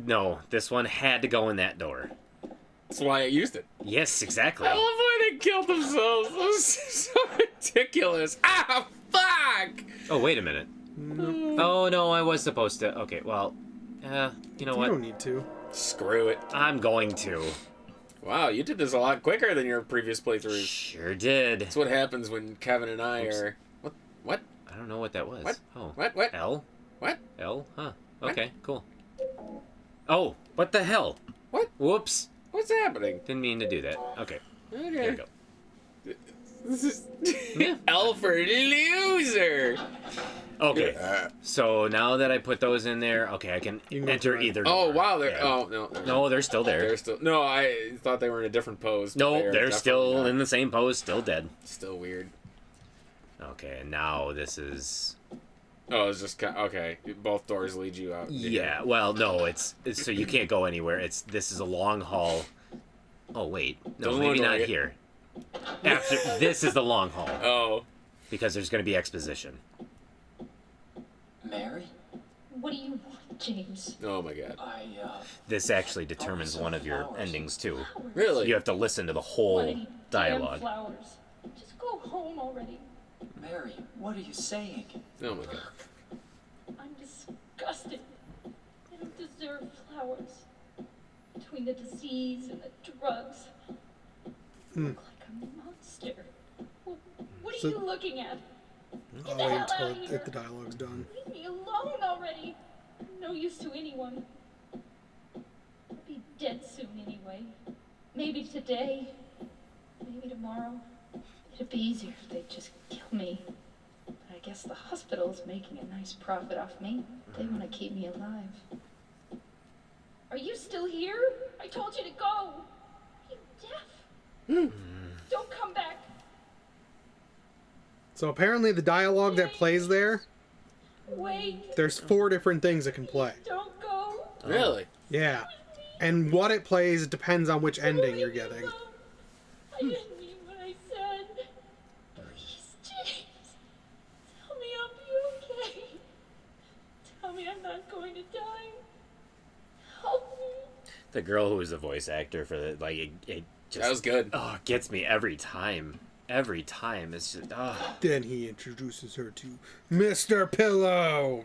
No, this one had to go in that door. That's why I used it. Yes, exactly. I love why they killed themselves. That was so ridiculous. Ah, fuck! Oh, wait a minute. Oh, no, I was supposed to... Okay, well, you know what? You don't need to. Screw it. I'm going to. Wow, you did this a lot quicker than your previous playthroughs. Sure did. That's what happens when Kevin and I are... What? I don't know what that was. What? Oh. What? L? What? L? Huh. What? Okay, cool. Oh, what the hell? What? Whoops. What's happening? Didn't mean to do that. Okay. Okay. There we go. This is L for loser. Okay. So now that I put those in there, okay, I can enter either Oh door. wow, they're Yeah. no. No, they're still there. They're still no. I thought they were in a different pose. No, They're they're still definitely in the same pose, still dead. not. Still weird. Okay, and now this is... Oh, it's just okay. Both doors lead you out. Yeah, well, no, it's so you can't go anywhere. This is a long hall. Oh wait, no, Doesn't maybe look not like it. here. After this is the long hall Oh. because there's going to be exposition. Mary? What do you want, James? Oh my God. This actually determines one of your endings too. Really? You have to listen to the whole Bloody dialogue. damn flowers. Just go home already. Mary, what are you saying? Oh my God. I'm disgusted. I don't deserve flowers. Between the disease and the drugs, I look like a monster. What are So- you looking at? I'll the wait hell until outta here. if the dialogue's done. Leave me alone already. I'm no use to anyone. I'll be dead soon anyway. Maybe today. Maybe tomorrow. It'd be easier if they'd just kill me. But I guess the hospital's making a nice profit off me. They want to keep me alive. Are you still here? I told you to go. Are you deaf? Don't come back. So apparently the dialogue that plays there, Wait. there's 4 different things it can play. Don't go. Really? Yeah. And what it plays depends on which ending you're Leave me getting. alone. I didn't mean what I said. Please, James. Tell me I'll be okay. Tell me I'm not going to die. Help me. The girl who was the voice actor for the it just That was good. Oh, it gets me every time. Every time it's just Then he introduces her to Mr. Pillow.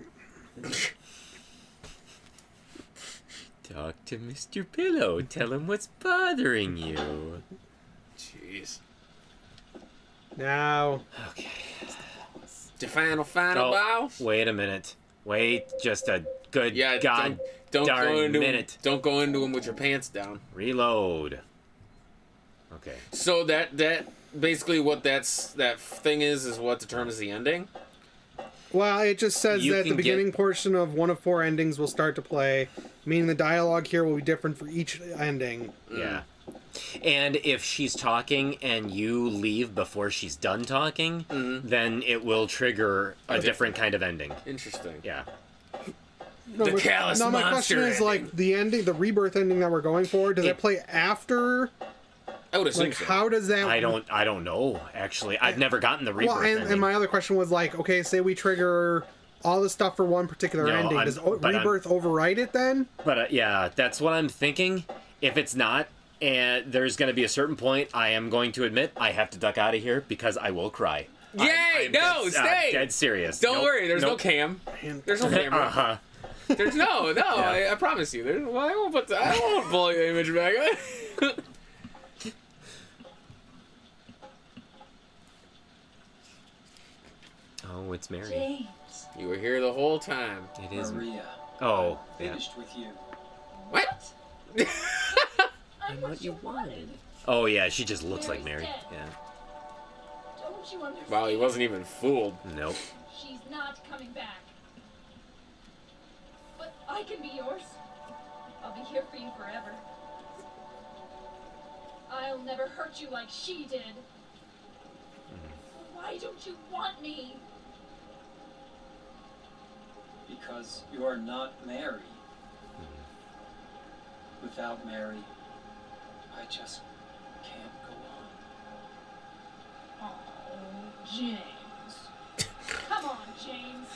Talk to Mr. Pillow. Tell him what's bothering you. Jeez. Now, Okay. The final Oh, boss. wait a minute. Wait just a good Yeah. god Don't darn go into minute. Don't go into him with your pants down. Reload. Okay. So that basically what that thing is what determines the ending. well, it just says You that the can beginning portion of one of 4 endings will start to play, meaning the dialogue here will be different for each ending. Yeah. And if she's talking and you leave before she's done talking, then it will trigger a different kind of ending. Interesting. Yeah. No, The but- callous no, my question monster is, like, the ending, the rebirth ending that we're going for, does it play after? I would assume Like, so. how does that... I don't know, actually. I've never gotten the rebirth Well, ending. and my other question was, like, okay, say we trigger all the stuff for one particular No, ending. Does rebirth override it then? But yeah, that's what I'm thinking. If it's not, and there's going to be a certain point, I am going to admit I have to duck out of here because I will cry. Yay! No, stay! Dead serious. Don't Nope, worry. There's no nope. cam. There's no camera. Uh-huh. There's no. I promise you. There's. Well, I won't pull your image back. Oh, it's Mary. James. You were here the whole time. It is. Maria, Oh, yeah. finished with you. What? I'm what you wanted. Oh, yeah, she just looks like Mary. Mary's dead. Yeah. Don't you understand? Wow, he wasn't even fooled. Nope. She's not coming back. But I can be yours. I'll be here for you forever. I'll never hurt you like she did. Why don't you want me? Because you are not Mary. Without Mary, I just can't go on. Oh, James. Come on, James.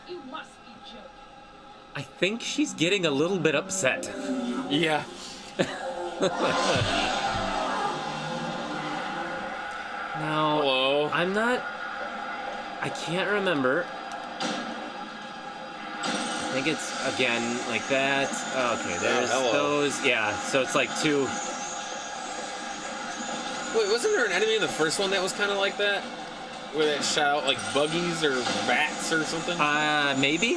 You must be joking. I think she's getting a little bit upset. Yeah. Now, Hello. I can't remember. I think it's, again, like that. Okay, there's hello. those. Yeah, so it's like two. Wait, wasn't there an enemy in the first one that was kind of like that? Where that shot out like buggies or bats or something? Maybe?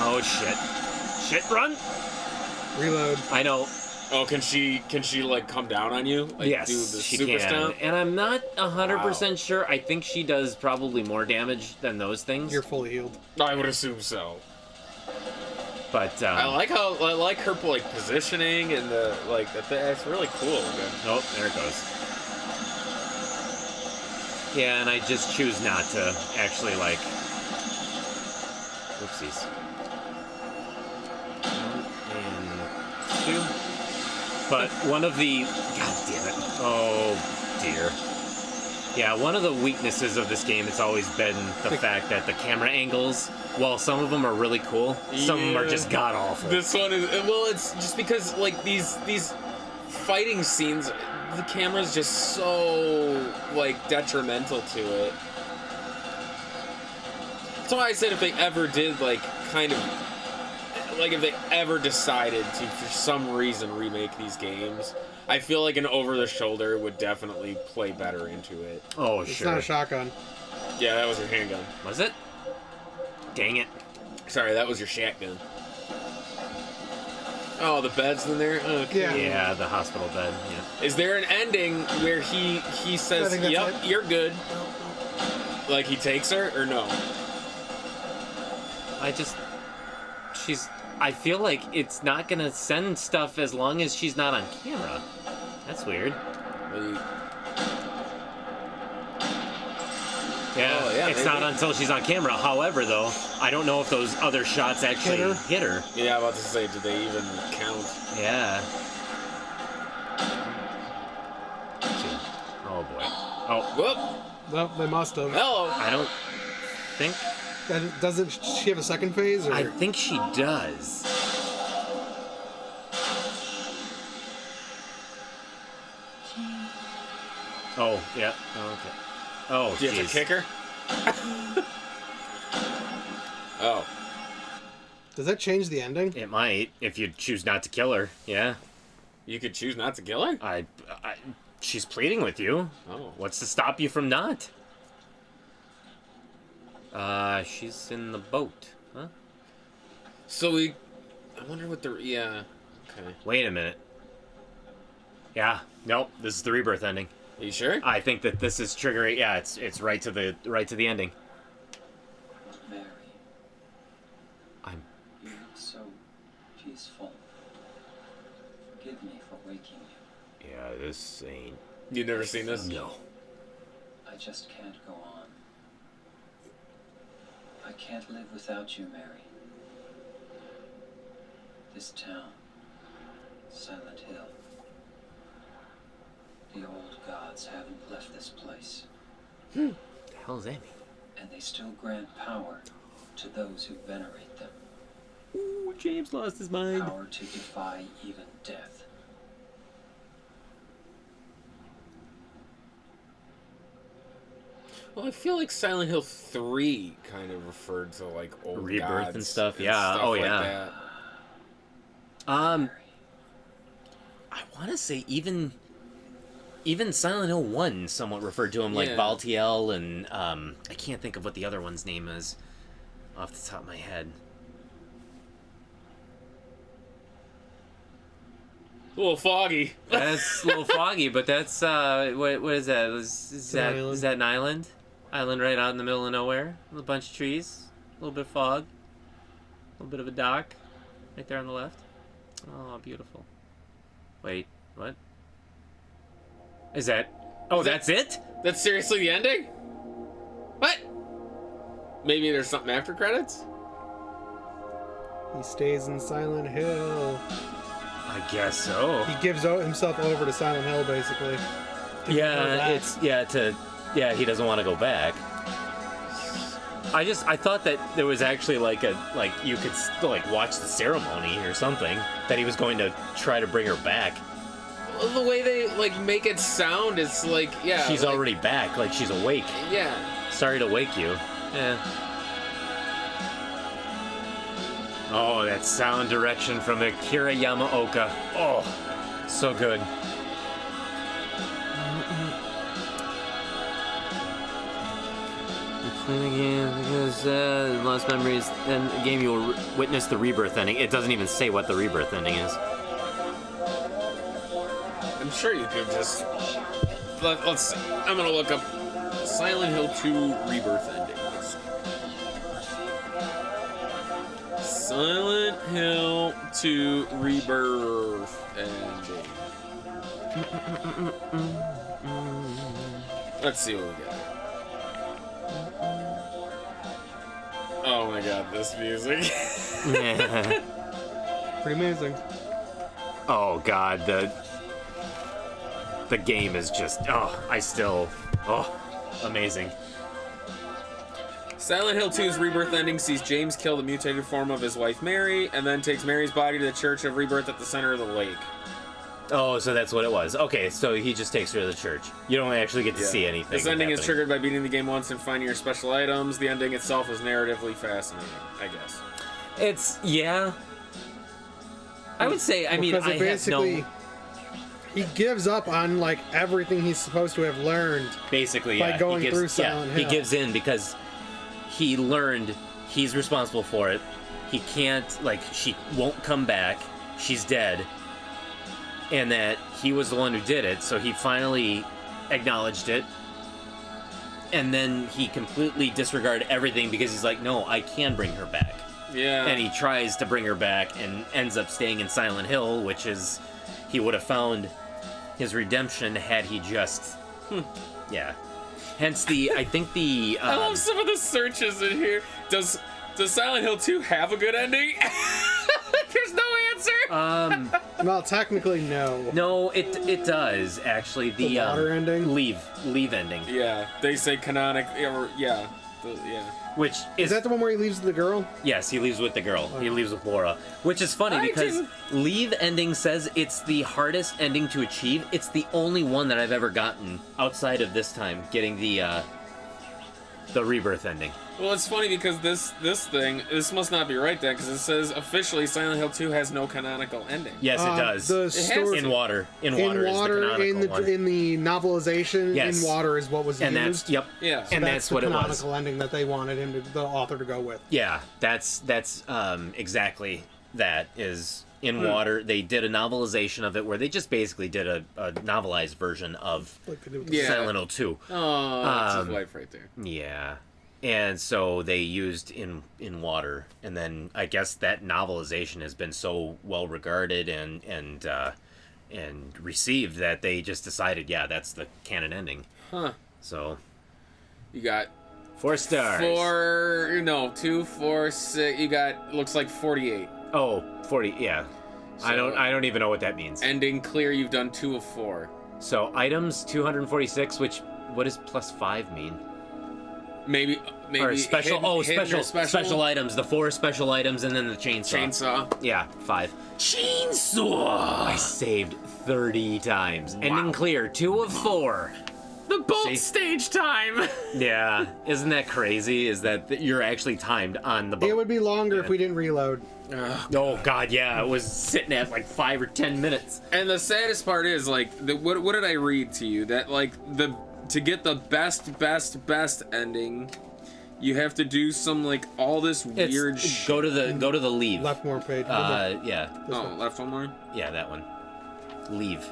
Oh, shit. Shit, run! Reload. I know. Oh, can she like come down on you? Like, Yes, do the she super can. stomp? And I'm not 100% Wow. sure. I think she does probably more damage than those things. You're fully healed. I would assume so. But, I like her like positioning and the like. That's really cool. Looking. Oh, there it goes. Yeah, and I just choose not to actually, like... Oopsies. 1 and 2. But one of the... God damn it. Oh, dear. Yeah, one of the weaknesses of this game has always been the fact that the camera angles, while some of them are really cool, some of them are just god-awful. This one is well. It's just because like these fighting scenes, the camera's just so like detrimental to it. That's why I said if they ever did like kind of like if they ever decided to for some reason remake these games, I feel like an over-the-shoulder would definitely play better into it. Oh, It's sure. not a shotgun. Yeah, that was your handgun. Was it? Dang it. Sorry, that was your shotgun. Oh, the bed's in there? Okay. Yeah. Yeah, the hospital bed, yeah. Is there an ending where he I says, think that's yep, it. you're good? Like he takes her, or no? I feel like it's not gonna send stuff as long as she's not on camera. That's weird. Yeah, Oh, yeah, it's maybe. not until she's on camera. However, though, I don't know if those other shots actually hit her. Yeah, I'm about to say, did they even count? Yeah. Oh boy. Oh, Whoop! Well, they must have. Hello! I don't think. Doesn't she have a second phase? Or? I think she does. Oh, yeah. Oh, okay. Oh, Do you have to jeez. kick her? Oh. Does that change the ending? It might, if you choose not to kill her. Yeah. You could choose not to kill her? She's pleading with you. Oh. What's to stop you from not? She's in the boat. Huh? So I wonder what the, yeah. Okay. Wait a minute. Yeah. Nope. This is the rebirth ending. Are you sure? I think that this is triggering. Yeah, it's right to the ending. Mary, I'm. you look so peaceful. Forgive me for waking you. Yeah, this ain't. You've never seen this? No. I just can't go on. I can't live without you, Mary. This town, Silent Hill. The old gods haven't left this place, The hell's that mean? and they still grant power to those who venerate them. Ooh, James lost his mind. Power to defy even death. Well, I feel like Silent Hill 3 kind of referred to like old Rebirth gods and stuff, yeah. Oh, like yeah. that. Mary, I want to say even Silent Hill 1 somewhat referred to him like Yeah. Valtiel, and I can't think of what the other one's name is off the top of my head. A little foggy. That's a little foggy, but that's what is that? Is an island. that an island? Island right out in the middle of nowhere. A bunch of trees, a little bit of fog, a little bit of a dock, right there on the left. Oh, beautiful. Wait, what? Is that? Oh, Is that- that's it? That's seriously the ending? What? Maybe there's something after credits? He stays in Silent Hill. I guess so. He gives himself over to Silent Hill, basically. To go Yeah, back. it's he doesn't want to go back. I thought that there was actually like you could still like watch the ceremony or something, that he was going to try to bring her back. The way they like make it sound, it's like, yeah, She's like, already back, like she's awake. yeah. Sorry to wake you. Yeah. Oh, that sound direction from Akira Yamaoka. Oh, so good. Playing the game because lost memories. And the game you will witness the rebirth ending. It doesn't even say what the rebirth ending is. I'm sure you could just. Let's see. I'm gonna look up Silent Hill 2 Rebirth Ending. Let's see. Silent Hill 2 Rebirth Ending. Let's see what we got. Oh my god, this music. Pretty amazing. Oh god, the game is just amazing. Silent Hill 2's Rebirth Ending sees James kill the mutated form of his wife Mary, and then takes Mary's body to the Church of Rebirth at the center of the lake. Oh, so that's what it was. Okay, so he just takes her to the church. You don't actually get to see anything. This ending is happening. triggered by beating the game once and finding your special items. The ending itself is narratively fascinating, I guess. It's, yeah. I would say, I mean, Because I it basically, have he gives up on like everything he's supposed to have learned. basically, by yeah. going he gives, through Silent He Hill. gives in because he learned he's responsible for it. He can't, like, she won't come back. She's dead. And that he was the one who did it, so he finally acknowledged it. And then he completely disregarded everything because he's like, no, I can bring her back. Yeah. And he tries to bring her back and ends up staying in Silent Hill, which is, he would have found his redemption had he just, yeah. Hence I think the... I love some of the searches in here. Does Silent Hill 2 have a good ending? There's no answer. Well, technically, no. No, it does, actually. The water ending? Leave ending. Yeah, they say canonic, yeah. Which Is that the one where he leaves the girl? Yes, he leaves with the girl. He leaves with Laura. Which is funny because Leave ending says it's the hardest ending to achieve. It's the only one that I've ever gotten outside of this time, getting the Rebirth ending. Well, it's funny because this must not be right then, because it says officially Silent Hill 2 has no canonical ending. Yes, it does. The story in water. In in water is the canonical one. in the novelization, Yes. in water is what was And used. that's, yep. Yeah. And that's what the it was. canonical ending that they wanted the author to go with. Yeah, that's exactly that is in water. They did a novelization of it where they just basically did a novelized version of Like they did with the Yeah. Silent Hill 2. Oh, that's his wife right there. Yeah. And so they used in water, and then I guess that novelization has been so well regarded and received that they just decided, yeah, that's the canon ending. Huh. So You got 4 stars. 2, 4, 6. You got, looks like 48. Oh, 40. Yeah. So- I don't even know what that means. Ending clear, you've done 2 of 4. So items 246, which what does +5 mean? Maybe Or special? hidden or special items. The 4 special items, and then the chainsaw. Chainsaw. Yeah, 5. Chainsaw. I saved 30 times. Ending clear, 2 of 4. The bolt See? stage time. Yeah, isn't that crazy? Is that you're actually timed on the boat? It would be longer if we didn't reload. Oh god, yeah, it was sitting at like 5 or 10 minutes. And the saddest part is, like, what did I read to you? That, like, to get the best ending, you have to do some, like, all this weird shit. Go to the leave. Left more page. Yeah, Oh, left one more? yeah, that one. Leave.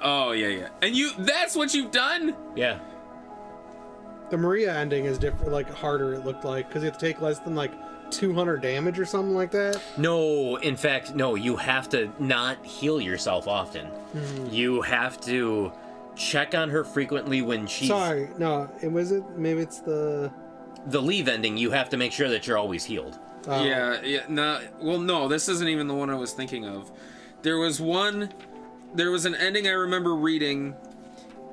Oh, yeah. And that's what you've done? Yeah. The Maria ending is different, like harder. It looked like because you have to take less than like 200 damage or something like that. No, in fact, no. You have to not heal yourself often. You have to check on her frequently when she's... Sorry, no. Maybe it's the leave ending, you have to make sure that you're always healed. Yeah. No, this isn't even the one I was thinking of. There was an ending I remember reading,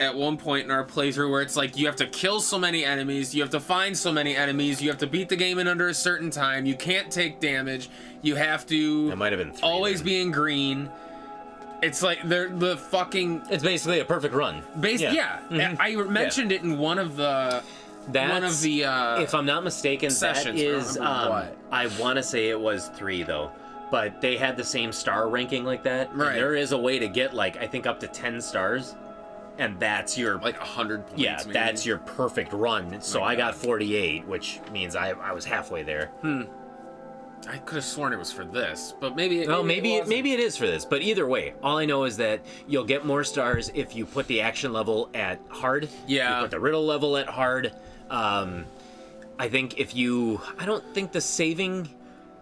at one point in our playthrough where it's like you have to kill so many enemies, you have to find so many enemies, you have to beat the game in under a certain time, you can't take damage, you have to It might have been 3 always then. be in green. It's like they're the fucking It's basically a perfect run. yeah. Mhm. I mentioned it in one of the If I'm not mistaken, sessions, that I don't is remember what. I want to say it was 3 though, but they had the same star ranking like that. Right. And there is a way to get like I think up to 10 stars, and that's your like 100 points. yeah, maybe. that's your perfect run. So My I got God. 48, which means I was halfway there. I could have sworn it was for this, but maybe. Well, maybe wasn't. it is for this, but either way, all I know is that you'll get more stars if you put the action level at hard. Yeah. You put the riddle level at hard. I think I don't think the saving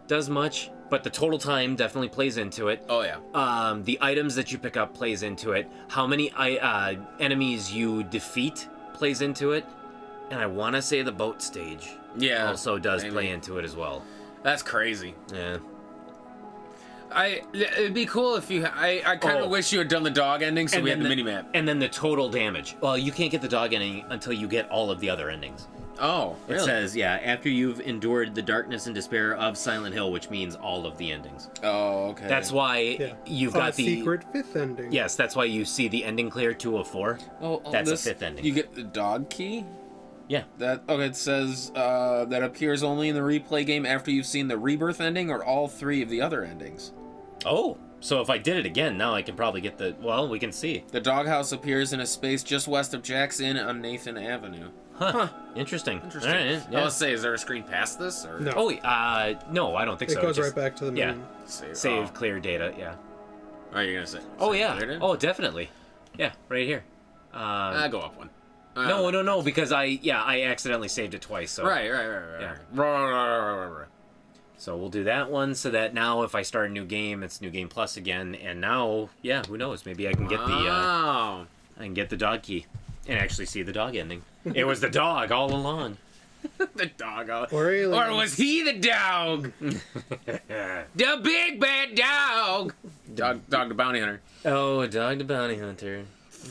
does much, but the total time definitely plays into it. Oh yeah. The items that you pick up plays into it. How many enemies you defeat plays into it. And I want to say the boat stage Yeah. also does maybe. play into it as well. That's crazy. Yeah. It'd be cool if you. I kind of Oh. wish you had done the dog ending so we had the mini map. And then the total damage. Well, you can't get the dog ending until you get all of the other endings. Oh, It really? says, yeah, after you've endured the darkness and despair of Silent Hill, which means all of the endings. Oh, okay. That's why Yeah. you've got the secret 5th ending. Yes, that's why you see the ending clear 2 of 4. That's a 5th ending. You get the dog key. Yeah. That okay. It says that appears only in the replay game after you've seen the Rebirth ending or all 3 of the other endings. Oh, so if I did it again, now I can probably get the. Well, we can see. The doghouse appears in a space just west of Jack's Inn on Nathan Avenue. Huh. Interesting. Interesting. All right. I Yeah. was say, is there a screen past this? Or? No. Oh, no, I don't think It so. goes Just right back to the yeah. main. Save clear data. Yeah. Oh, you're gonna say? Oh say yeah. clear data? Oh, definitely. Yeah, right here. I go up one. No, because I accidentally saved it twice. So Right. Yeah. Right. So we'll do that one so that now if I start a new game, it's New Game Plus again. And now, yeah, who knows? Maybe I can get Wow. the dog key and actually see the dog ending. It was the dog all along. The dog. Or aliens. Or was he the dog? The big bad dog. Dog the bounty hunter. Oh, a dog the bounty hunter.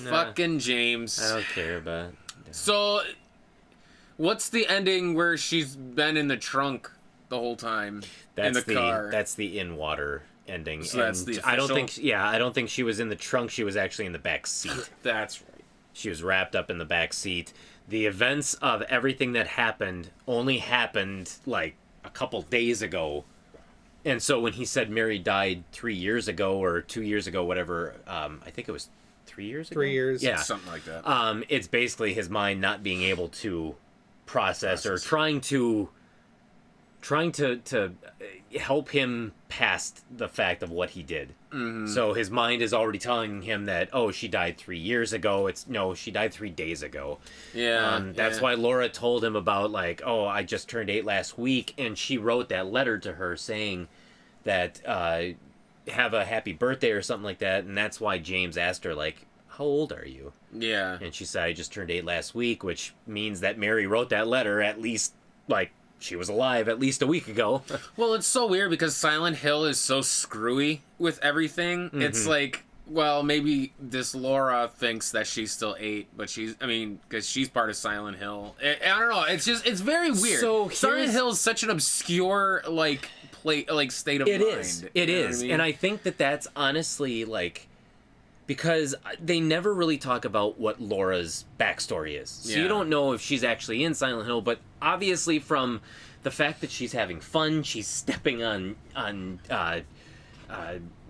Nah, Fucking James. I don't care about. So, what's the ending where she's been in the trunk the whole time in the car? That's the in water ending. So that's the I don't official? I don't think she was in the trunk. She was actually in the back seat. That's right. She was wrapped up in the back seat. The events of everything that happened only happened like a couple days ago. And so when he said Mary died 3 years ago or 2 years ago, whatever, I think it was 3 years ago. 3 years. Yeah. Something like that. It's basically his mind not being able to process. Or trying to help him past the fact of what he did. Mm-hmm. So his mind is already telling him that, oh, she died 3 years ago. She died 3 days ago. Yeah. That's why Laura told him about, like, oh, I just turned 8 last week, and she wrote that letter to her saying that have a happy birthday or something like that, and that's why James asked her, like, how old are you? Yeah. And she said, I just turned 8 last week, which means that Mary wrote that letter at least, like, she was alive at least a week ago. Well, it's so weird because Silent Hill is so screwy with everything. Mm-hmm. It's like, well, maybe this Laura thinks that she's still 8, but because she's part of Silent Hill. I don't know. It's very weird. So Silent here's- Hill is such an obscure, state of mind. It You know what is. I mean? And I think that that's honestly, like, because they never really talk about what Laura's backstory is. So Yeah. you don't know if she's actually in Silent Hill, but obviously from the fact that she's having fun, she's stepping on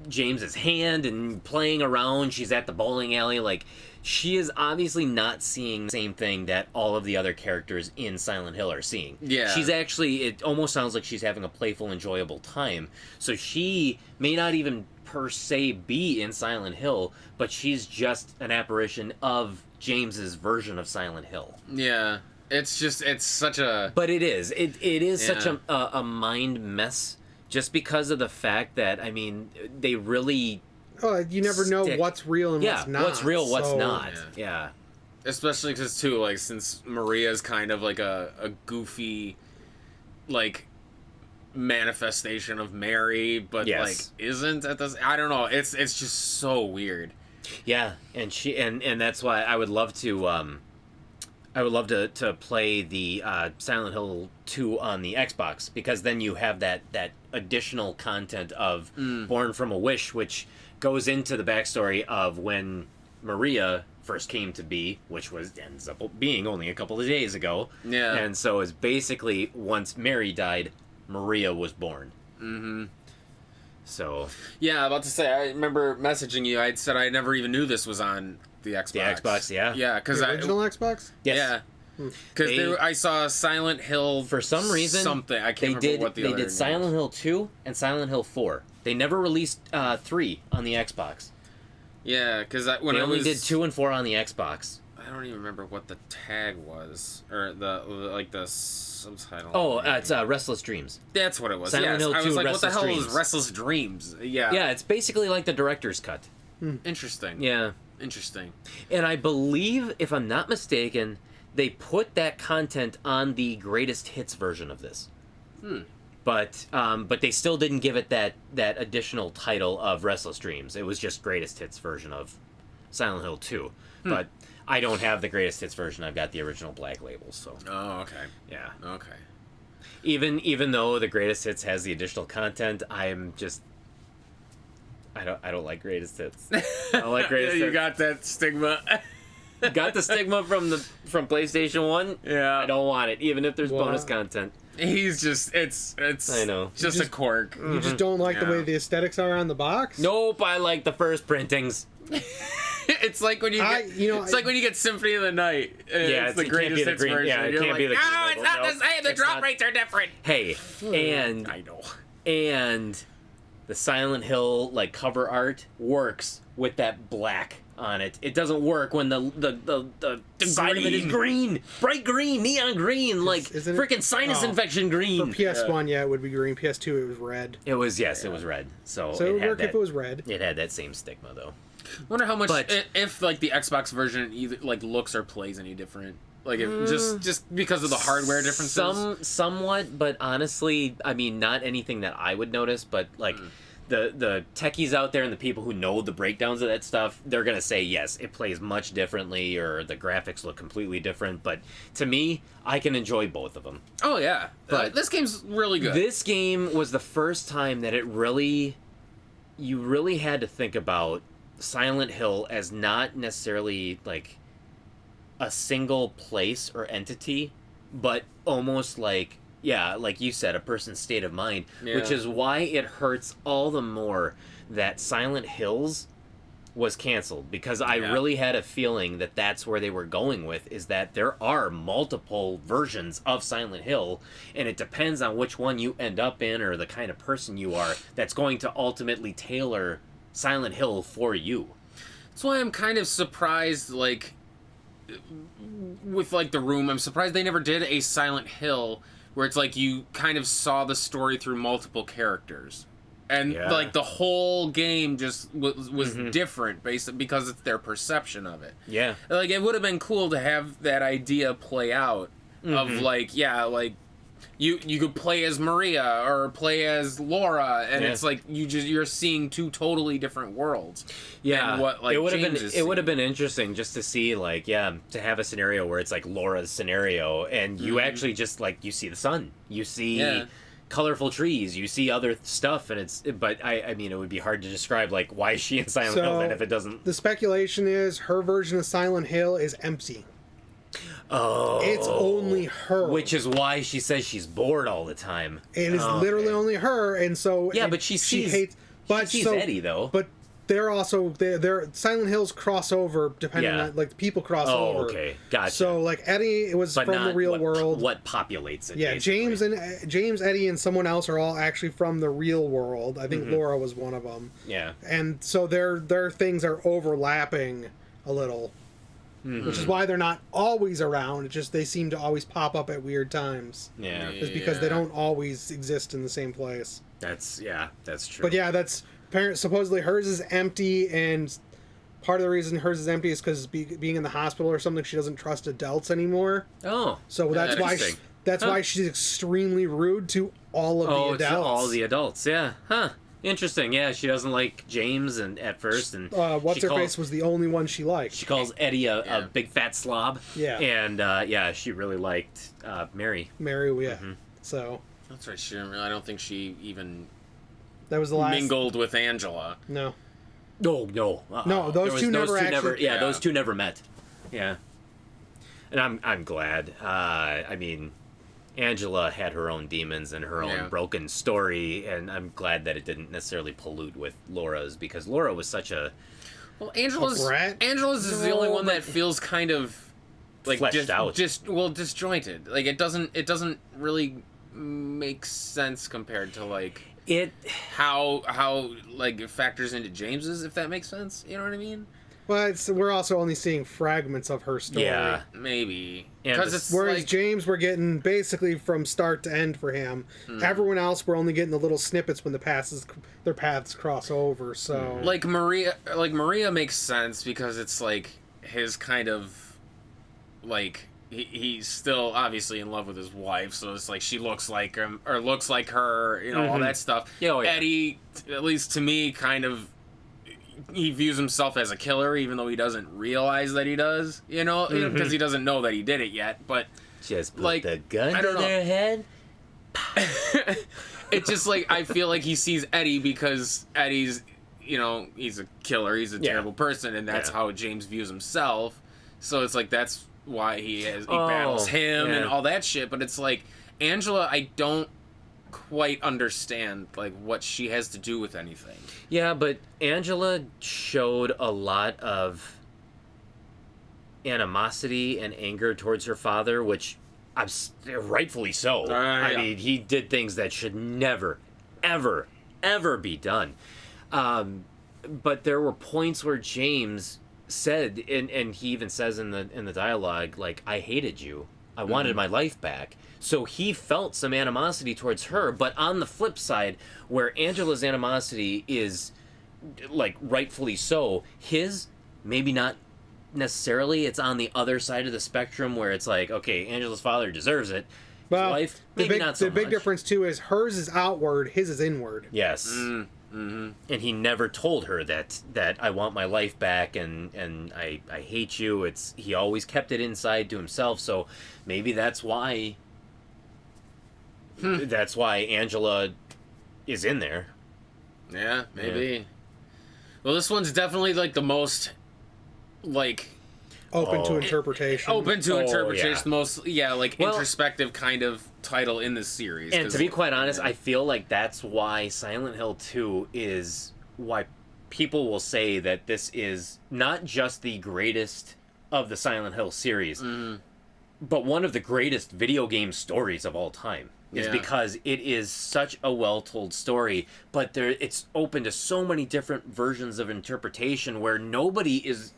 James's hand and playing around, she's at the bowling alley, like, she is obviously not seeing the same thing that all of the other characters in Silent Hill are seeing. Yeah. She's actually, it almost sounds like she's having a playful, enjoyable time. So she may not even per se be in Silent Hill, but she's just an apparition of James's version of Silent Hill. Yeah. It's such a... But it is such Yeah. a mind mess, just because of the fact that, I mean, they really... Oh, you never know Stick. what's real and Yeah, what's not. what's real, what's so- not. Yeah. Especially because, too, like, since Maria's kind of like a goofy, like, manifestation of Mary, but, Yes. like, isn't at this... I don't know. It's just so weird. Yeah, and that's why I would love to play the Silent Hill 2 on the Xbox, because then you have that additional content of Born from a Wish, which goes into the backstory of when Maria first came to be, which ends up being only a couple of days ago. Yeah. And so it's basically once Mary died, Maria was born. Mm-hmm. So Yeah, I'm about to say, I remember messaging you. I'd said I never even knew this was on the Xbox. the Xbox, yeah. Yeah, because The original Xbox? Yes. Yeah. Because I saw Silent Hill For some reason, something. I can't remember what the they other did name Silent was. Hill 2 and Silent Hill 4. They never released 3 on the Xbox. Yeah, because when They I only was, did 2 and 4 on the Xbox. I don't even remember what the tag was, or the subtitle. Oh, it's Restless Dreams. That's what it was. Silent yes. Hill I 2 was like, Restless what the hell Dreams. is Restless Dreams? Yeah. Yeah, it's basically like the director's cut. Interesting. Yeah. Interesting. And I believe, if I'm not mistaken, they put that content on the greatest hits version of this. But they still didn't give it that additional title of Restless Dreams. It was just greatest hits version of Silent Hill 2. But I don't have the greatest hits version. I've got the original black label. So Oh, okay. yeah. Okay. Even though the greatest hits has the additional content, I'm just I don't like greatest hits. I don't like greatest You hits. got that stigma. Got the stigma from PlayStation 1. Yeah. I don't want it, even if there's Wow. bonus content. He's just it's I know. just a quirk. You just don't like the Yeah. way the aesthetics are on the box? Nope, I like the first printings. It's like when you get it's like when you get Symphony of the Night. Yeah, it's the it can't greatest be the hits green- version. yeah, it You're can't like, be the green no, it's label. not No, the same. The it's drop not. rates are different. Hey, and I know. and the Silent Hill like cover art works with that black on it. It doesn't work when the side of it is green, bright green, neon green, like isn't it- freaking sinus Oh. infection For green. PS1, yeah, it would be green. PS2, it was red. It was it was red. So So it it would had work that, if it was red. It had that same stigma though. Wonder how much But- if like the Xbox version either like looks or plays any different. Like if, just because of the hardware differences. Somewhat, but honestly, I mean, not anything that I would notice. But like the techies out there and the people who know the breakdowns of that stuff, they're gonna say yes, it plays much differently, or the graphics look completely different. But to me, I can enjoy both of them. Oh yeah, But this game's really good. This game was the first time that you really had to think about Silent Hill as not necessarily like a single place or entity, but almost like, yeah, like you said, a person's state of mind, which Yeah. is why it hurts all the more that Silent Hills was canceled, because I really had a feeling that that's where they were going with, is that there are multiple versions of Silent Hill, and it depends on which one you end up in or the kind of person you are that's going to ultimately tailor Silent Hill for you. That's why I'm kind of surprised, like, with, like, The Room, I'm surprised they never did a Silent Hill where it's like you kind of saw the story through multiple characters. And, Yeah. like, the whole game just was different because it's their perception of it. Yeah. Like, it would have been cool to have that idea play out of, like, yeah, like, you could play as Maria or play as Laura, and it's like you're seeing two totally different worlds. Yeah, than what, like, it would have James been is it would have seeing. been interesting just to see, like, to have a scenario where it's like Laura's scenario, and you actually just like you see the sun, you see colorful trees, you see other stuff, and but I mean, it would be hard to describe like why is she in Silent Hill then if it doesn't. The speculation is her version of Silent Hill is empty. Oh, It's only her. which is why she says she's bored all the time. It is literally only her, and so Yeah, but she sees- hates. But she sees so, Eddie, though. But they're also they're Silent Hills cross over depending on, like, the people cross Oh, over. okay, gotcha. So like Eddie, it was but from not the real what, world. What populates it? Yeah, basically. James, Eddie, and someone else are all actually from the real world. I think Laura was one of them. Yeah. And so their things are overlapping a little, which is why they're not always around. It's just they seem to always pop up at weird times. Yeah. It's because they don't always exist in the same place. That's true. But yeah, that's supposedly hers is empty, and part of the reason hers is empty is because being in the hospital or something, she doesn't trust adults anymore. Oh. So that's why why she's extremely rude to all of the adults. To all the adults. Yeah. Huh. Interesting. Yeah, she doesn't like James and at first, and What's she her face was the only one she liked. She calls Eddie a big fat slob. Yeah. And she really liked Mary. Mary, yeah. So That's right. She didn't really, I don't think she even that was the last. mingled with Angela. No. No. No, those two never actually. Yeah, those two never met. Yeah. And I'm glad. I mean, Angela had her own demons and her own broken story, and I'm glad that it didn't necessarily pollute with Laura's, because Laura was such a... Well, Angela's is the No, only one but- that feels kind of like Fleshed out. disjointed. Like it doesn't really make sense compared to like It... how like it factors into James's, if that makes sense. You know what I mean? But we're also only seeing fragments of her story. Yeah. Maybe And because the- it's Whereas like, James, we're getting basically from start to end for him. Everyone else, we're only getting the little snippets when their paths cross over. So like Maria makes sense because it's like his kind of like he's still obviously in love with his wife, so it's like she looks like him or looks like her, you know, all that stuff. Yeah, oh, yeah. Eddie, at least to me, kind of he views himself as a killer, even though he doesn't realize that he does, you know, because he doesn't know that he did it yet. But Just put like, the gun I don't to know. their head. it's just like I feel like he sees Eddie because Eddie's, you know, he's a killer, he's a terrible person, and that's how James views himself. So it's like that's why he battles him and all that shit. But it's like Angela, I don't quite understand like what she has to do with anything. Yeah, but Angela showed a lot of animosity and anger towards her father, which rightfully so. I mean, he did things that should never, ever, ever be done. But there were points where James said, and he even says in the dialogue, like, I hated you. I wanted my life back. So he felt some animosity towards her, but on the flip side, where Angela's animosity is, like, rightfully so, his, maybe not necessarily. It's on the other side of the spectrum where it's like, okay, Angela's father deserves it. His wife, maybe not so the big much. difference too is hers is outward, his is inward. Yes. And he never told her that I want my life back and I hate you. He always kept it inside to himself. So maybe that's why Angela is in there. Yeah, maybe. Well, this one's definitely like the most like Open to interpretation. yeah. the most introspective kind of title in this series. And to be quite honest, I feel like that's why Silent Hill 2 is why people will say that this is not just the greatest of the Silent Hill series, but one of the greatest video game stories of all time. Is because it is such a well-told story, but it's open to so many different versions of interpretation where nobody is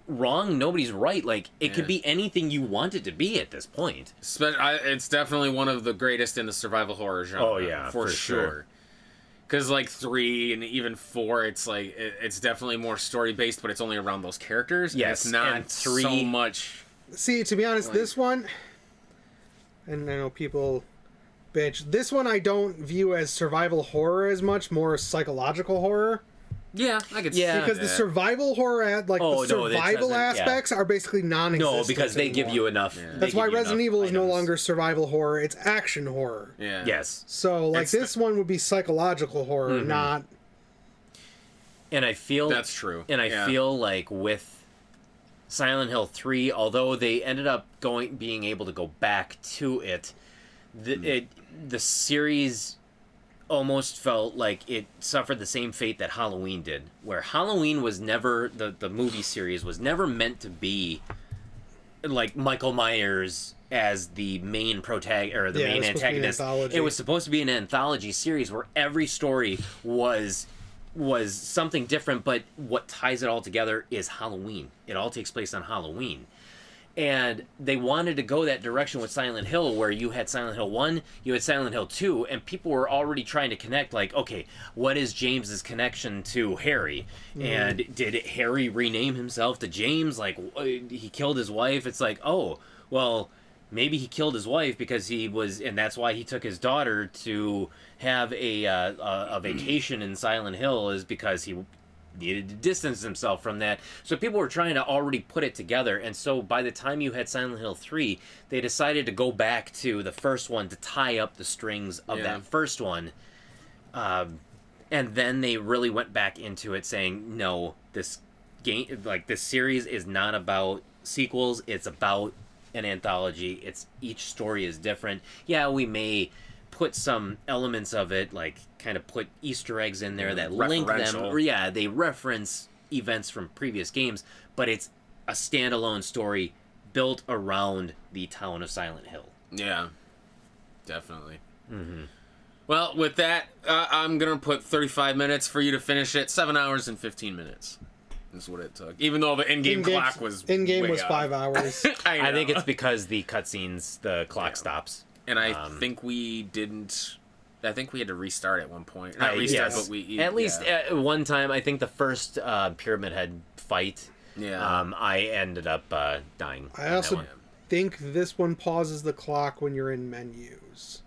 wrong, nobody's right. Like, it could be anything you want it to be at this point. It's definitely one of the greatest in the survival horror genre. Oh, yeah, for for sure. sure. Because like 3 and even 4, it's like it's definitely more story based, but it's only around those characters. Yes, and it's not and 3 so much. See, to be honest, this one, and I know people bitch, this one I don't view as survival horror as much, more psychological horror. Yeah, I could Yeah. see Because the that. survival horror, the survival aspects are basically non-existent. No, because they give anymore. you enough. Yeah. they That's give why you Resident enough Evil is no items. longer survival horror; it's action horror. Yeah. Yes. So, like, this one would be psychological horror, not. And I feel That's true. And I Yeah. feel like with Silent Hill 3, although they ended up being able to go back to it, the series almost felt like it suffered the same fate that Halloween did, where Halloween was never the movie series was never meant to be like Michael Myers as the main protagonist or the main it was supposed to be an antagonist. anthology. It was supposed to be an anthology series where every story was something different, but what ties it all together is Halloween. It all takes place on Halloween. And they wanted to go that direction with Silent Hill, where you had Silent Hill 1, you had Silent Hill 2, and people were already trying to connect, like, okay, what is James's connection to Harry? And did Harry rename himself to James? Like, he killed his wife? It's like, oh, well, maybe he killed his wife because he was, and that's why he took his daughter to have a vacation in Silent Hill, is because he needed to distance himself from that. So people were trying to already put it together, and so by the time you had Silent Hill 3, they decided to go back to the first one to tie up the strings of that first one. And then they really went back into it saying, no, this game, like this series is not about sequels, it's about an anthology. It's each story is different. Yeah, we may put some elements of it, like kind of put Easter eggs in there that link them. Or, yeah, they reference events from previous games, but it's a standalone story built around the town of Silent Hill. Yeah, definitely. Well, with that, I'm going to put 35 minutes for you to finish it. 7 hours and 15 minutes is what it took. Even though the in-game clock was in-game was up. 5 hours. I think it's because the cutscenes, the clock stops. And I think we didn't... I think we had to restart at one point. Not restart, but we... At least at one time, I think the first Pyramid Head fight, I ended up dying. I also think this one pauses the clock when you're in menus.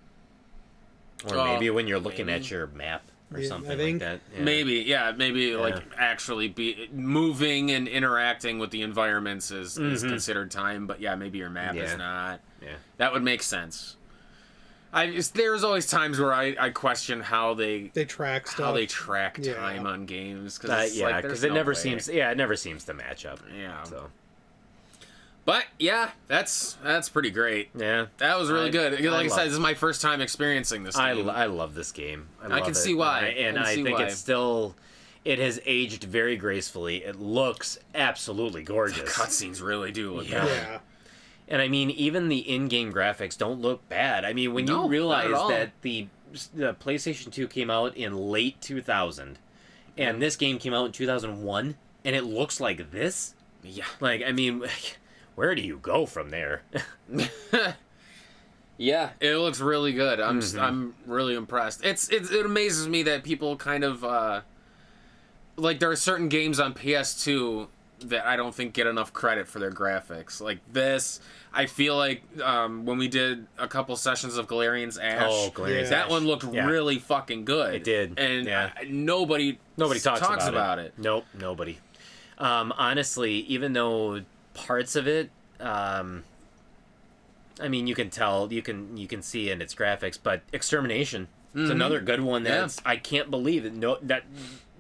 Or maybe when you're looking at your map or something like that. Yeah. Maybe like actually be moving and interacting with the environments is considered time, but maybe your map is not. Yeah. That would make sense. There's always times where I question how they track stuff. How they track time on games, because it never seems to match up. Yeah. So. But that's pretty great. Yeah, that was really good. Like I said, this is my first time experiencing this game. I love this game. I can see why, I think it's still. It has aged very gracefully. It looks absolutely gorgeous. The cutscenes really do look good. Yeah. And I mean, even the in-game graphics don't look bad. I mean, when you realize that the PlayStation 2 came out in late 2000, and this game came out in 2001, and it looks like this. Yeah. Like, I mean, where do you go from there? Yeah, it looks really good. I'm really impressed. It amazes me that people kind of like, there are certain games on PS2 that I don't think get enough credit for their graphics. Like this, I feel like when we did a couple sessions of Galarian's Ash, that one looked really fucking good. It did, and nobody talks about it. Nope, nobody. Honestly, even though parts of it, I mean, you can tell, you can see in its graphics, but Extermination is another good one. That's I can't believe that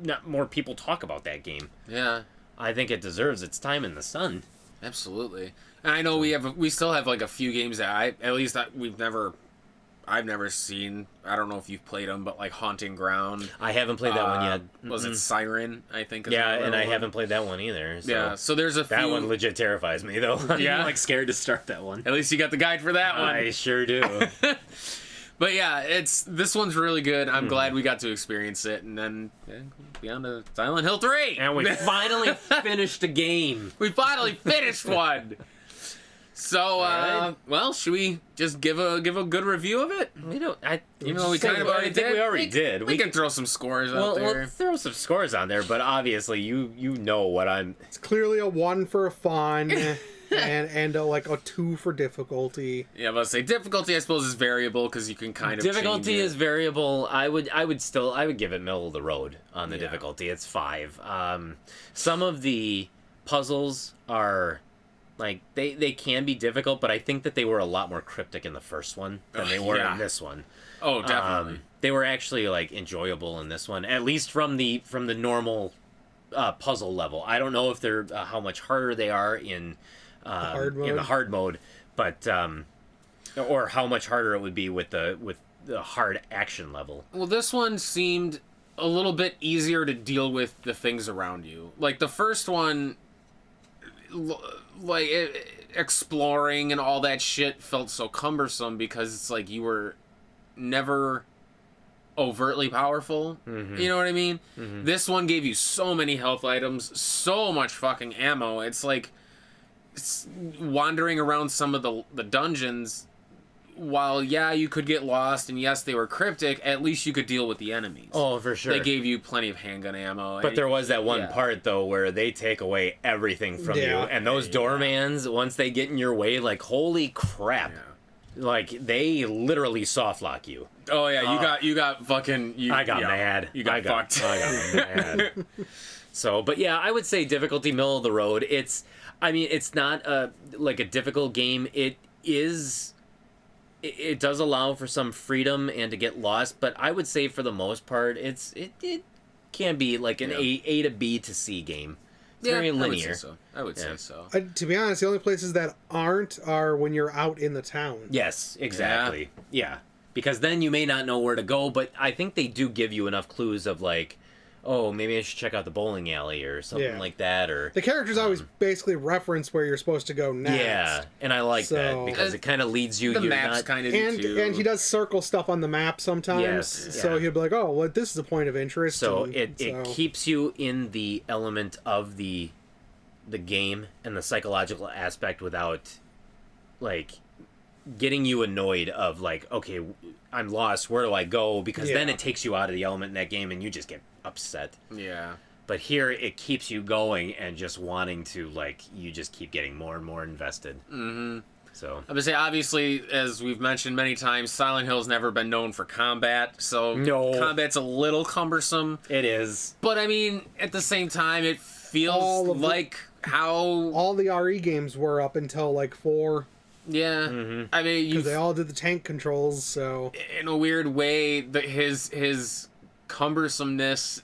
not more people talk about that game. Yeah. I think it deserves its time in the sun. Absolutely. And I know we still have like a few games that I've never seen. I don't know if you've played them, but like Haunting Ground. I haven't played that one yet. Was it Siren? I think. And I haven't played that one either. So. Yeah. So there's that one legit terrifies me though. I'm like scared to start that one. At least you got the guide for that one. I sure do. But yeah, this one's really good. I'm glad we got to experience it, and then be on to Silent Hill 3. And we finally finished a game. We finally finished one. So, well, should we just give a good review of it? We don't. Even though we kind of already did. We already did. We can throw some scores out there. We'll throw some scores on there, but obviously you know what I'm. It's clearly a 1 for fun. and like a 2 for difficulty. Yeah, but say difficulty, I suppose, is variable because you can kind of difficulty change it. Is variable. I would give it middle of the road on the difficulty. It's 5. Some of the puzzles are like they can be difficult, but I think that they were a lot more cryptic in the first one than they were in this one. Oh, definitely. They were actually like enjoyable in this one, at least from the normal puzzle level. I don't know if they're how much harder they are in the hard mode, but or how much harder it would be with the hard action level. Well, this one seemed a little bit easier to deal with the things around you. Like the first one, exploring and all that shit felt so cumbersome because it's like you were never overtly powerful. You know what I mean? This one gave you so many health items, so much fucking ammo. It's like wandering around some of the dungeons while you could get lost, and yes, they were cryptic, at least you could deal with the enemies. Oh, for sure. They gave you plenty of handgun ammo. But there was that one part, though, where they take away everything from you. And those doormans, once they get in your way, like, holy crap. Yeah. Like, they literally soft lock you. Oh, yeah, you got fucking... I got mad. You got fucked. I got mad. So, but yeah, I would say difficulty middle of the road. It's not a difficult game. It does allow for some freedom and to get lost, but I would say for the most part, it can be like an A to B to C game. It's very linear. I would say so. To be honest, the only places that aren't are when you're out in the town. Yes, exactly. Yeah. Because then you may not know where to go, but I think they do give you enough clues of like, oh, maybe I should check out the bowling alley or something like that. Or the characters always basically reference where you're supposed to go next. Yeah, and I like that because it kind of leads you. The maps kind of do too. And he does circle stuff on the map sometimes. Yes, so he'll be like, oh, well, this is a point of interest. So it keeps you in the element of the game and the psychological aspect without like getting you annoyed of like, okay, I'm lost, where do I go? Because then it takes you out of the element in that game and you just get upset. Yeah. But here it keeps you going and just wanting to, like, you just keep getting more and more invested. Mm-hmm. So I would say, obviously, as we've mentioned many times, Silent Hill's never been known for combat, so combat's a little cumbersome. It is. But I mean, at the same time, it feels like how all the RE games were up until like 4. Yeah, I mean, because they all did the tank controls. So in a weird way, his cumbersomeness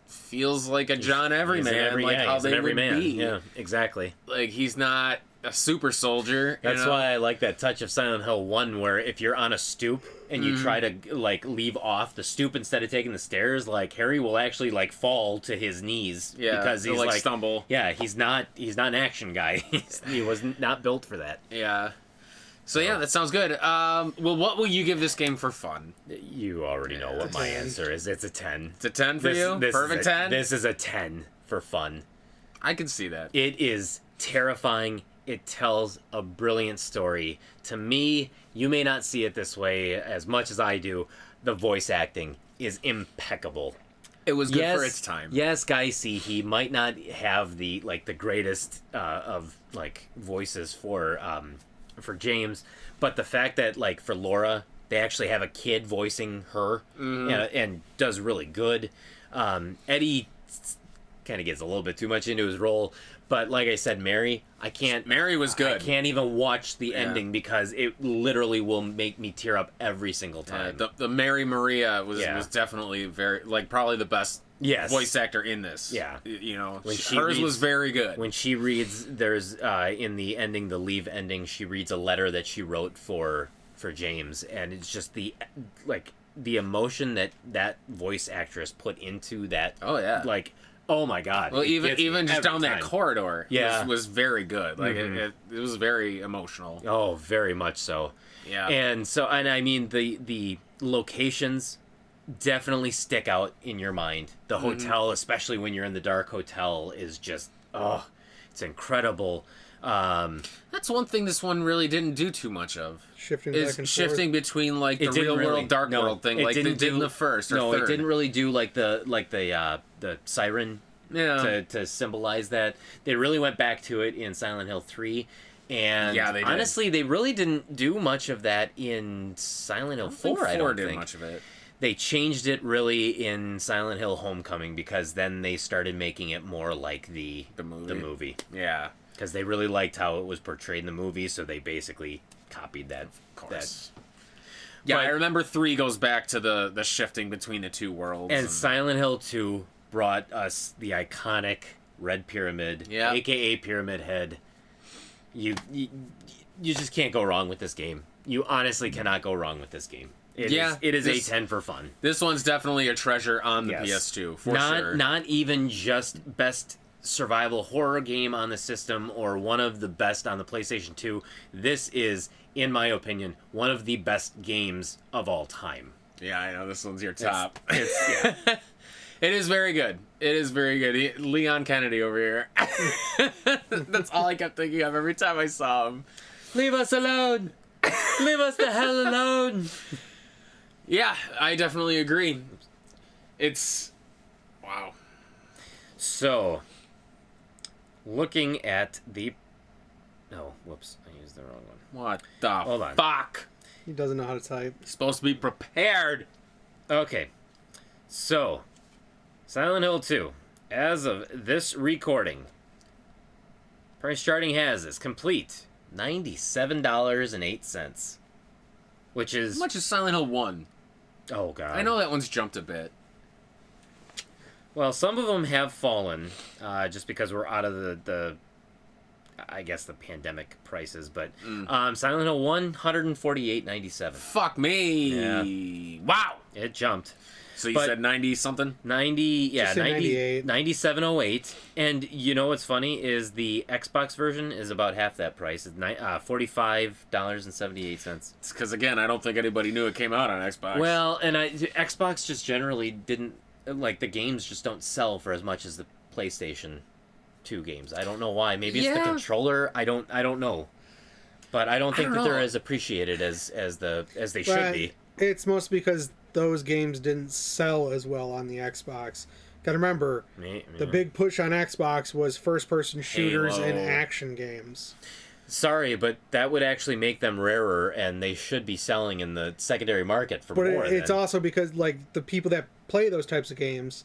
feels like a John Everyman, like how they would be. Yeah, exactly. Like he's not a super soldier. That's why I like that touch of Silent Hill 1, where if you're on a stoop and you try to like leave off the stoop instead of taking the stairs, like Harry will actually like fall to his knees because he's like stumble. Yeah, he's not an action guy. He was not built for that. Yeah. So yeah, that sounds good. Well, what will you give this game for fun? You already know what my answer is. It's a 10. It's a 10 for you? Perfect 10? This is a 10 for fun. I can see that. It is terrifying. It tells a brilliant story. To me, you may not see it this way as much as I do. The voice acting is impeccable. It was good for its time. Yes, Geisy, he might not have the greatest of like voices for James, but the fact that like for Laura, they actually have a kid voicing her and does really good. Eddie kind of gets a little bit too much into his role. But like I said, Mary was good. I can't even watch the ending because it literally will make me tear up every single time. The Mary Maria was definitely probably the best voice actor in this. Yeah. You know, hers was very good. When she reads, there's in the ending, the Leave ending, she reads a letter that she wrote for James, and it's just the emotion that voice actress put into that. Oh yeah. Oh my God! Well, even just down that corridor, was very good. Like it was very emotional. Oh, very much so. Yeah. And I mean the locations definitely stick out in your mind. The hotel, especially when you're in the dark hotel, is just it's incredible. That's one thing this one really didn't do too much of. Shifting between like the real world, dark world thing, like they did in the first. Or third. It didn't really do like the siren to symbolize that. They really went back to it in Silent Hill 3. And they honestly, they really didn't do much of that in Silent Hill 4. I don't think much of it. They changed it really in Silent Hill Homecoming because then they started making it more like the movie. Yeah. Because they really liked how it was portrayed in the movie, so they basically copied that. Of course. Yeah, I remember 3 goes back to the shifting between the two worlds. And Silent Hill 2 brought us the iconic Red Pyramid, a.k.a. Pyramid Head. You just can't go wrong with this game. You honestly cannot go wrong with this game. It is a 10 for fun. This one's definitely a treasure on the PS2, for sure. Not even just best survival horror game on the system or one of the best on the PlayStation 2. This is, in my opinion, one of the best games of all time. Yeah, I know. This one's your top. It is very good. It is very good. Leon Kennedy over here. That's all I kept thinking of every time I saw him. Leave us alone. Leave us the hell alone. Yeah, I definitely agree. It's wow. So, looking at the... No, whoops. I used the wrong one. What the Hold on. fuck? He doesn't know how to type. Supposed to be prepared. Okay. So, Silent Hill 2. As of this recording, price charting has is complete. $97.08. Which is... How much is Silent Hill 1? Oh, God. I know that one's jumped a bit. Well, some of them have fallen, just because we're out of the I guess the pandemic prices. But Silent Hill 1, $148.97. Fuck me. Yeah. Wow. It jumped. So you But- said 90 something? 90, yeah, Just say 90, 98. 97.08. And you know what's funny is the Xbox version is about half that price. It's $45.78. It's because, again, I don't think anybody knew it came out on Xbox. Well, and Xbox just generally didn't, like, the games just don't sell for as much as the PlayStation 2 games. I don't know why. Maybe it's the Yeah. controller. I don't know. But I don't think don't that they're know. as appreciated as they should be. It's mostly because those games didn't sell as well on the Xbox. Gotta remember, the big push on Xbox was first-person shooters and Halo. action games. Sorry, but that would actually make them rarer, and they should be selling in the secondary market for But more. it's than... also because, like, the people that play those types of games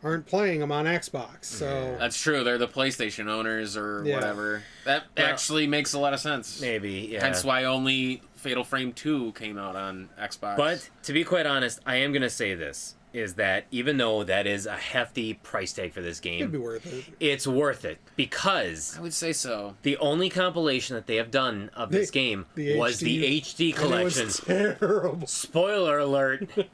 aren't playing them on Xbox, so... That's true. They're the PlayStation owners or Yeah. whatever. That actually makes a lot of sense. Maybe, yeah. Hence why only Fatal Frame 2 came out on Xbox. But to be quite honest, I am going to say this, is that even though that is a hefty price tag for this It'd be game, worth it. it's worth it because I would say so. the only compilation that they have done of this game was the HD And it was collection. terrible. Spoiler alert, it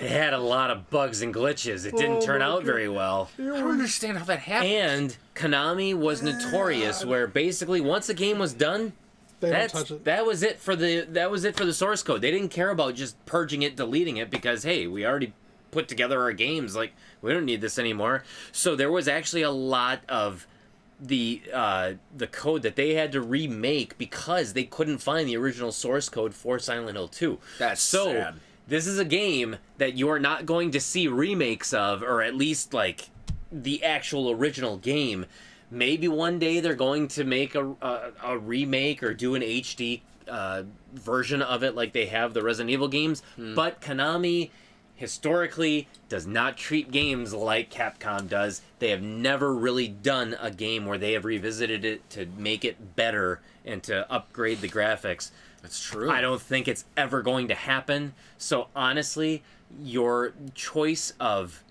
had a lot of bugs and glitches. It didn't Oh turn my out God. very well. I don't understand how that happened. And Konami was notorious where basically once a game was done, They don't touch it. that was it for the source code. They didn't care about just purging it, deleting it, because hey, we already put together our games. Like, we don't need this anymore. So there was actually a lot of the code that they had to remake because they couldn't find the original source code for Silent Hill 2. That's so sad. This is a game that you are not going to see remakes of, or at least like the actual original game. Maybe one day they're going to make a remake or do an HD version of it like they have the Resident Evil games. But Konami historically does not treat games like Capcom does. They have never really done a game where they have revisited it to make it better and to upgrade the graphics. That's true. I don't think it's ever going to happen. So honestly, your choice of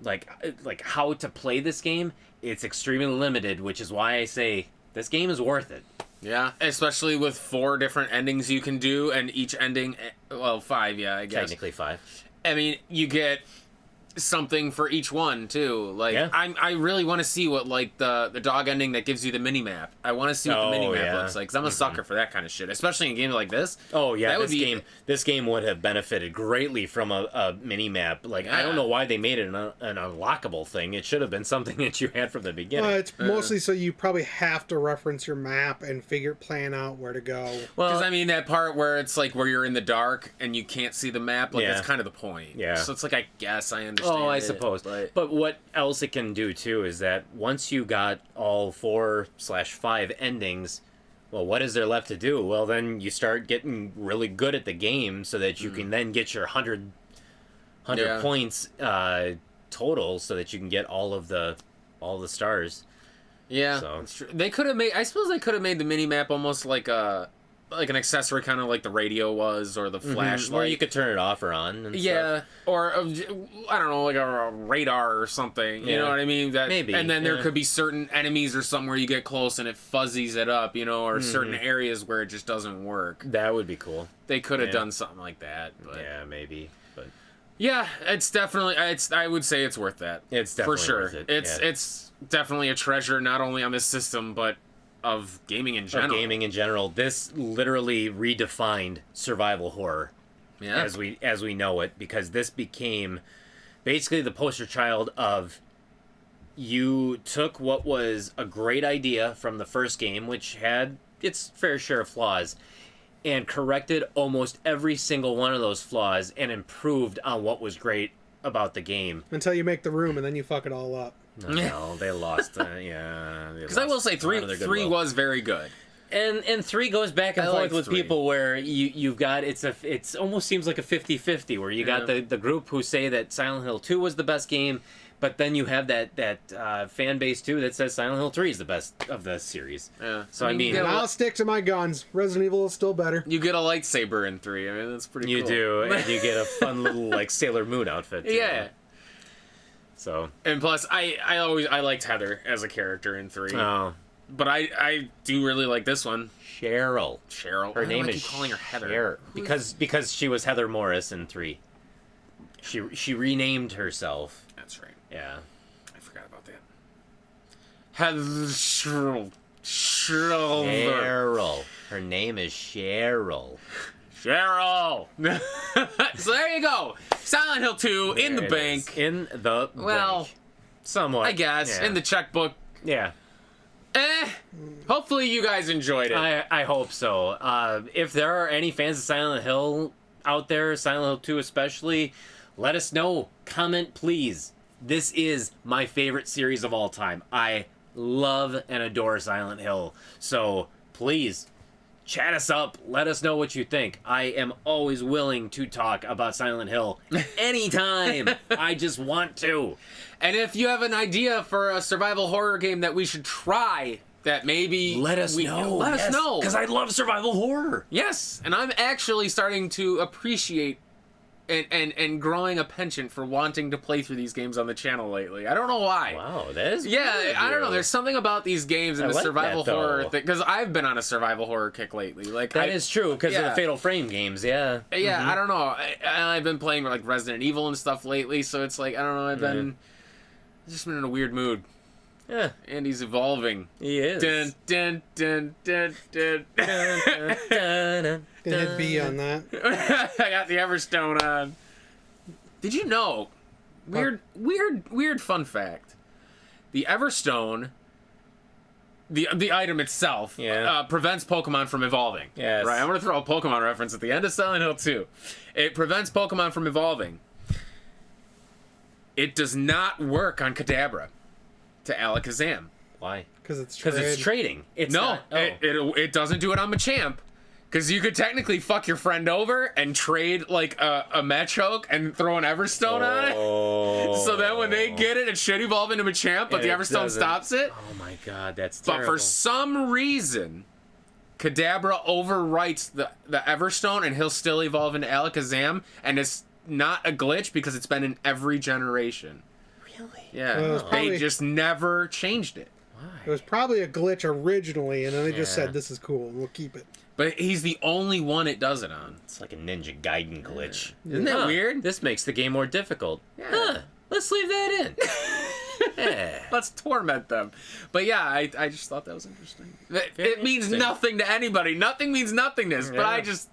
like how to play this game, it's extremely limited, which is why I say this game is worth it. Yeah, especially with 4 different endings you can do, and each ending, well, 5, yeah, I guess. Technically 5. I mean, you get something for each one too. Like, Yeah. I really want to see what like the dog ending that gives you the mini map. I want to see what the mini map yeah. looks like, because I'm a sucker for that kind of shit, especially in a game like this. Oh yeah, That would this game would have benefited greatly from a mini map. Like, I don't Yeah. know why they made it an unlockable thing. It should have been something that you had from the beginning. It's mostly so you probably have to reference your map and plan out where to go. Because I mean, that part where it's like where you're in the dark and you can't see the map, like Yeah. that's kind of the point. Yeah. So it's like, I guess I understand. Oh, I it, suppose. but But what else it can do too is that once you got all 4/5 endings, well, what is there left to do? Well, then you start getting really good at the game so that you can then get your 100 Yeah. points total, so that you can get all the stars. yeah, So- it's true. They could have made. I suppose they could have made the mini map almost like an accessory, kind of like the radio was, or the flashlight. Or you could turn it off or on. And Yeah, or I don't know, like a radar or something. You Yeah. know what I mean? That Maybe, And then there yeah. could be certain enemies or something where you get close and it fuzzies it up. You know, or certain areas where it just doesn't work. That would be cool. They could have Yeah. done something like that. But Yeah, maybe. But yeah, it's definitely. I would say it's worth that. It's definitely for sure. worth it, It's yeah. it's definitely a treasure, not only on this system but of gaming in general. of gaming in general, this literally redefined survival horror. Yeah. as we know it, because this became basically the poster child of, you took what was a great idea from the first game, which had its fair share of flaws, and corrected almost every single one of those flaws and improved on what was great about the game. Until you make the room and then you fuck it all up. No, they lost. Yeah, Because I will say, three was very good. And 3 goes back and I forth like with 3. people where you've got it's almost seems like a 50-50 where you got the group who say that Silent Hill 2 was the best game, but then you have that fan base too that says Silent Hill 3 is the best of the series. Yeah. So I mean, And I'll stick to my guns. Resident Evil is still better. You get a lightsaber in 3. I mean, that's pretty cool. you do, and you get a fun little like Sailor Moon outfit too. Yeah. So And plus, I liked Heather as a character in 3. oh, But I do really like this one. Cheryl. Her name I is keep calling her Heather. Because she was Heather Morris in 3. She renamed herself. That's right. Yeah. I forgot about that. Heather Cheryl. Cheryl. Her name is Cheryl. Cheryl. So there you go. Silent Hill 2 in the There it bank. is. In the Well, bank. Somewhat. I guess. Yeah. In the checkbook. Yeah. Hopefully you guys enjoyed it. I hope so. If there are any fans of Silent Hill out there, Silent Hill 2 especially, let us know. Comment, please. This is my favorite series of all time. I love and adore Silent Hill. So please, chat us up. Let us know what you think. I am always willing to talk about Silent Hill anytime. I just want to. And if you have an idea for a survival horror game that we should try, that maybe Let us know. Let us know. Because I love survival horror. Yes, and I'm actually starting to appreciate and growing a penchant for wanting to play through these games on the channel lately. I don't know why. Wow, that is Yeah, weird. I don't know. There's something about these games and I the like survival that, though. horror thing, because I've been on a survival horror kick lately. Like That is true because of yeah. the Fatal Frame games. Yeah. Yeah, I don't know. I've been playing like Resident Evil and stuff lately, so it's like I don't know. I've just been in a weird mood. Yeah. And he's evolving. He is. Dun dun dun dun dun. Gonna hit B on that. I got the Everstone on. Did you know? Weird fun fact. The Everstone, the item itself, prevents Pokemon from evolving. Yes. Right. I'm gonna throw a Pokemon reference at the end of Silent Hill 2. It prevents Pokemon from evolving. It does not work on Kadabra to Alakazam. Why? Because it's trading. It's No, not, it doesn't do it on Machamp. Because you could technically fuck your friend over and trade, like, a Machoke and throw an Everstone on it. So then when they get it, it should evolve into Machamp, but And the it Everstone doesn't. stops it. Oh my god, that's But terrible. for some reason, Kadabra overwrites the Everstone and he'll still evolve into Alakazam, and it's not a glitch because it's been in every generation. Really? Yeah, Well, it was they probably- just never changed it. It was probably a glitch originally, and then they just Yeah. said, this is cool, and we'll keep it. But he's the only one it does it on. It's like a Ninja Gaiden glitch. Isn't that weird? This makes the game more difficult. Yeah. Huh. Let's leave that in. Yeah. Let's torment them. But yeah, I just thought that was interesting. It means interesting. nothing to anybody. Nothing means nothingness. But Yeah. I just,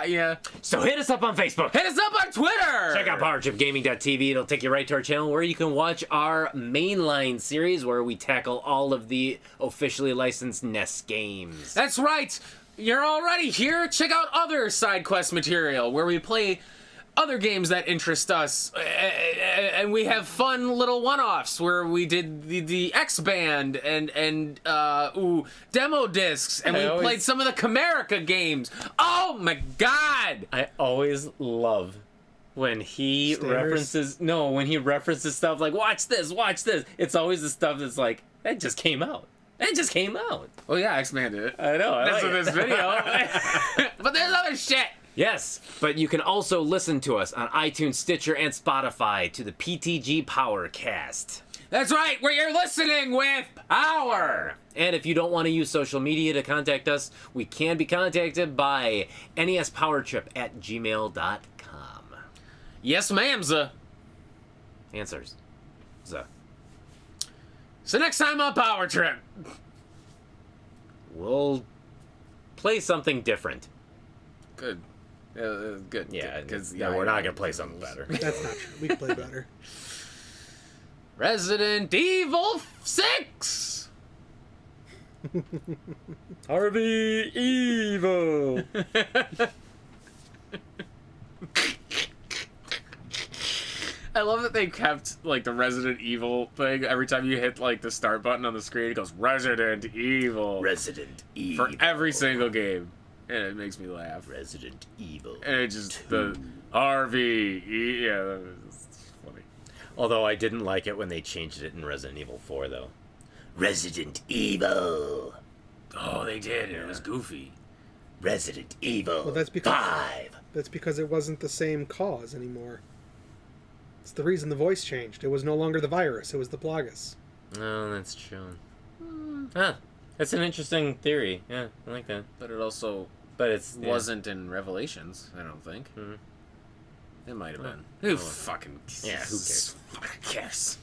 yeah. So hit us up on Facebook. Hit us up on Twitter. Check out PowerTripGaming.tv. It'll take you right to our channel where you can watch our mainline series where we tackle all of the officially licensed NES games. That's right. You're already here. Check out other side quest material where we play other games that interest us, and we have fun little one-offs where we did the X-Band and demo discs, and we played some of the Comerica games. Oh my god! I always love when he references stuff like watch this. It's always the stuff that's like that just came out. Oh yeah, X-Man did it. I know. That's what this video. But there's other shit. Yes, but you can also listen to us on iTunes, Stitcher, and Spotify to the PTG Powercast. That's right, where you're listening with power. And if you don't want to use social media to contact us, we can be contacted by nespowertrip@gmail.com. Yes, ma'amza. Answers. So next time on Power Trip. We'll play something different. Good. Good. Yeah, because we're not going to play something better. That's not true. We can play better. Resident Evil 6. Harvey Evil. I love that they kept like the Resident Evil thing. Every time you hit like the start button on the screen, it goes Resident Evil Resident Evil. for every single game, and it makes me laugh. Resident Evil. And it just the RV, yeah, it's funny. Although I didn't like it when they changed it in Resident Evil 4, though. Resident Evil. Oh, they did. It was goofy. Resident Evil. Well, that's because 5. that's because it wasn't the same cause anymore. It's the reason the voice changed. It was no longer the virus. It was the Plagas. Oh, that's true. Huh. That's an interesting theory. Yeah, I like that. But it also But it's wasn't in Revelations, I don't think. Mhm. It might have been. Oh, Who well. fucking Yeah, who cares? Fucking cares?